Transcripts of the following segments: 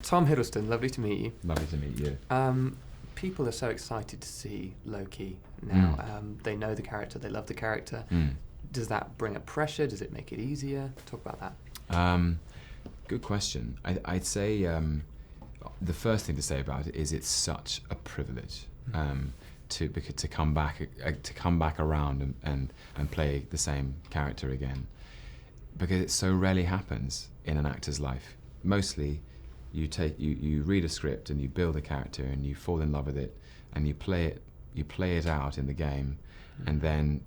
Tom Hiddleston, lovely to meet you. Lovely to meet you. People are so excited to see Loki now. They know the character, they love the character. Does that bring up pressure? Does it make it easier? Talk about that. Good question. I'd say the first thing to say about it is it's such a privilege to come back around and play the same character again, because it so rarely happens in an actor's life. Mostly, you read a script and you build a character and you fall in love with it and you play it out in the game, and then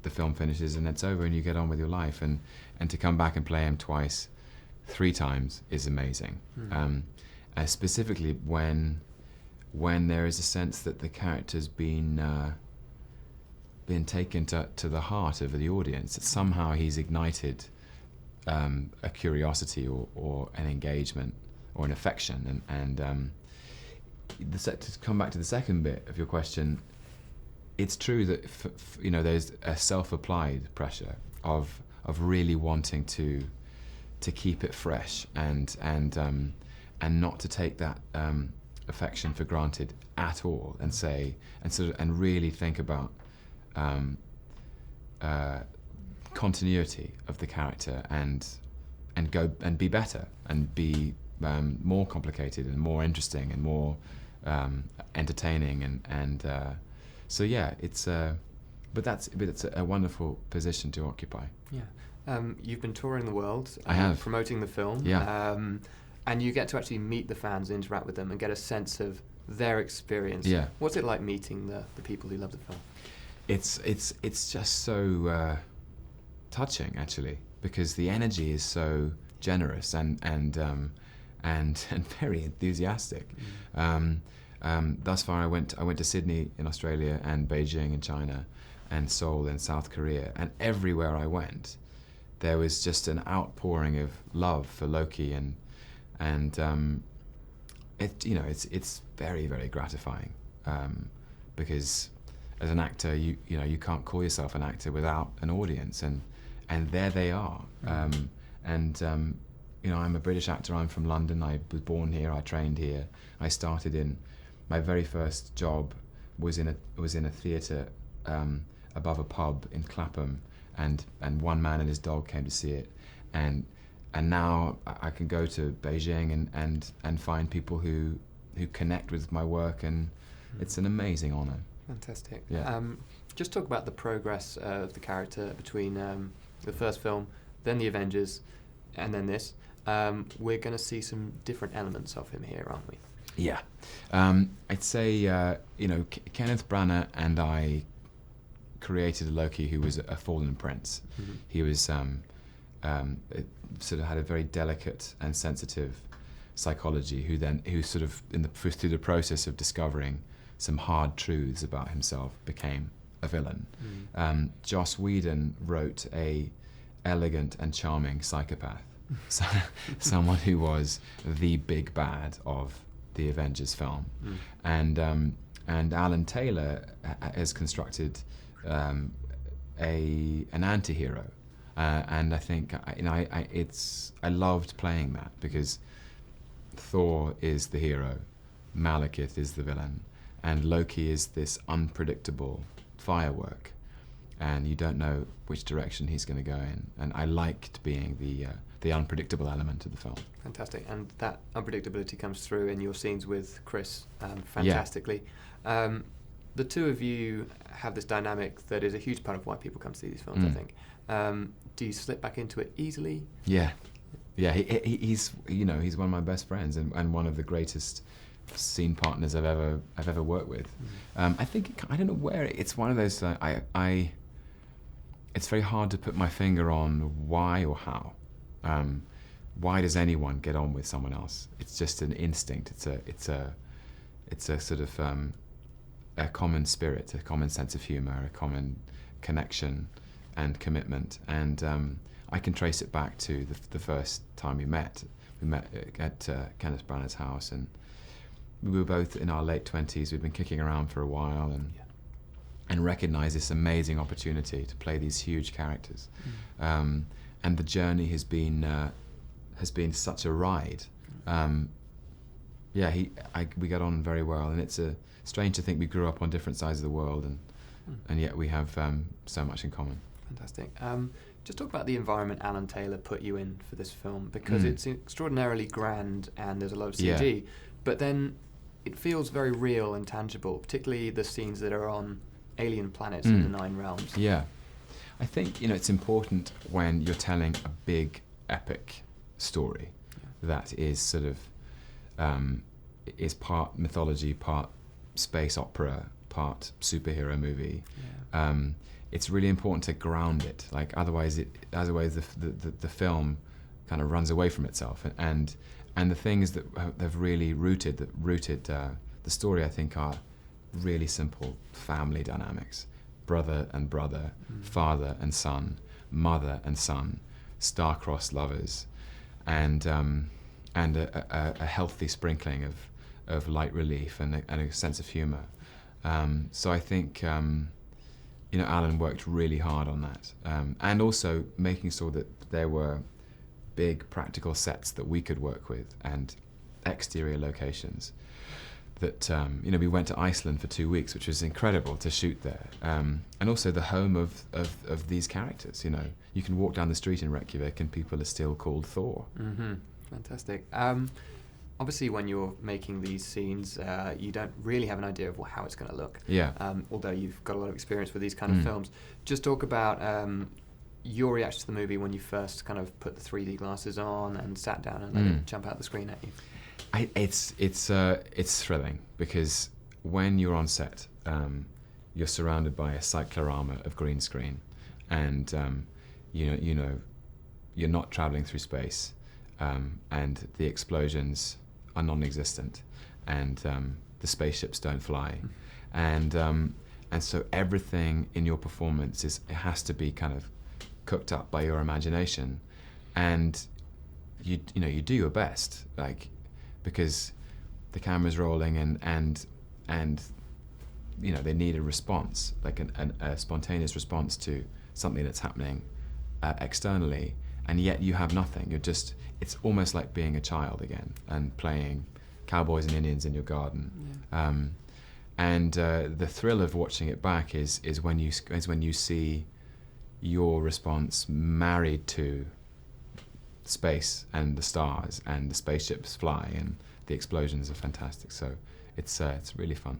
the film finishes and it's over and you get on with your life, and to come back and play him twice, 3 times is amazing. Specifically when there is a sense that the character's been taken to the heart of the audience, that somehow he's ignited a curiosity or an engagement or an affection, and to come back to the second bit of your question, it's true that there's a self-applied pressure of really wanting to keep it fresh and not to take that affection for granted at all, and really think about continuity of the character and go and be better and be more complicated and more interesting and more entertaining and so yeah, it's a wonderful position to occupy. Yeah. You've been touring the world. I have. Promoting the film. Yeah. And you get to actually meet the fans, interact with them, and get a sense of their experience. Yeah. What's it like meeting the people who love the film? It's just so touching, actually, because the energy is so generous and very enthusiastic. Thus far, I went to Sydney in Australia and Beijing in China, and Seoul in South Korea, and everywhere I went, there was just an outpouring of love for Loki, and it's very, very gratifying, because as an actor, you can't call yourself an actor without an audience, and there they are. I'm a British actor. I'm from London. I was born here. I trained here. I started in my very first job was in a theatre above a pub in Clapham, and one man and his dog came to see it, and now I can go to Beijing and find people who connect with my work, and it's an amazing honour. Fantastic. Yeah. Just talk about the progress of the character between the first film, then the Avengers, and then this. We're going to see some different elements of him here, aren't we? Yeah. I'd say Kenneth Branagh and I created a Loki who was a fallen prince. Mm-hmm. He was sort of had a very delicate and sensitive psychology, who sort of through the process of discovering some hard truths about himself became a villain. Joss Whedon wrote a elegant and charming psychopath, someone who was the big bad of the Avengers film, and Alan Taylor has constructed an anti-hero, and I think I loved playing that, because Thor is the hero, Malekith is the villain, and Loki is this unpredictable firework, and you don't know which direction he's going to go in. And I liked being the unpredictable element of the film. Fantastic, and that unpredictability comes through in your scenes with Chris fantastically. Yeah. The two of you have this dynamic that is a huge part of why people come to see these films, I think. Do you slip back into it easily? Yeah. He's one of my best friends and one of the greatest scene partners I've ever worked with. I think I don't know where it's one of those. It's very hard to put my finger on why or how. Why does anyone get on with someone else? It's just an instinct. It's a sort of a common spirit, a common sense of humor, a common connection and commitment. And I can trace it back to the first time we met. We met at Kenneth Branagh's house, and we were both in our late 20s. We'd been kicking around for a while, and recognized this amazing opportunity to play these huge characters. And the journey has been such a ride. Yeah, we got on very well, and it's strange to think we grew up on different sides of the world, and yet we have so much in common. Fantastic. Just talk about the environment Alan Taylor put you in for this film, because it's extraordinarily grand and there's a lot of CG, but then it feels very real and tangible, particularly the scenes that are on alien planets in the Nine Realms. Yeah. I think, it's important when you're telling a big, epic story that is sort of, is part mythology, part space opera, part superhero movie. It's really important to ground it. Like otherwise the film kind of runs away from itself. And the things that have really rooted the story, I think, are really simple family dynamics: brother and brother, father and son, mother and son, star-crossed lovers, and a healthy sprinkling of light relief and a sense of humour. So I think Alan worked really hard on that, and also making sure that there were big practical sets that we could work with and exterior locations. That we went to Iceland for 2 weeks, which was incredible to shoot there, and also the home of these characters. You can walk down the street in Reykjavik and people are still called Thor. Fantastic. Obviously, when you're making these scenes, you don't really have an idea of how it's going to look. Yeah. Although you've got a lot of experience with these kind of films. Just talk about your reaction to the movie when you first kind of put the 3D glasses on and sat down and let it jump out the screen at you. It's thrilling, because when you're on set, you're surrounded by a cyclorama of green screen, and you're not traveling through space, and the explosions are non-existent, and the spaceships don't fly, and so everything in your performance it has to be kind of cooked up by your imagination, and you do your best, because the camera's rolling and they need a response, like a spontaneous response to something that's happening externally, and yet you have nothing. It's almost like being a child again and playing cowboys and Indians in your garden. And the thrill of watching it back is when you see your response married to space and the stars and the spaceships fly and the explosions are fantastic. So it's really fun.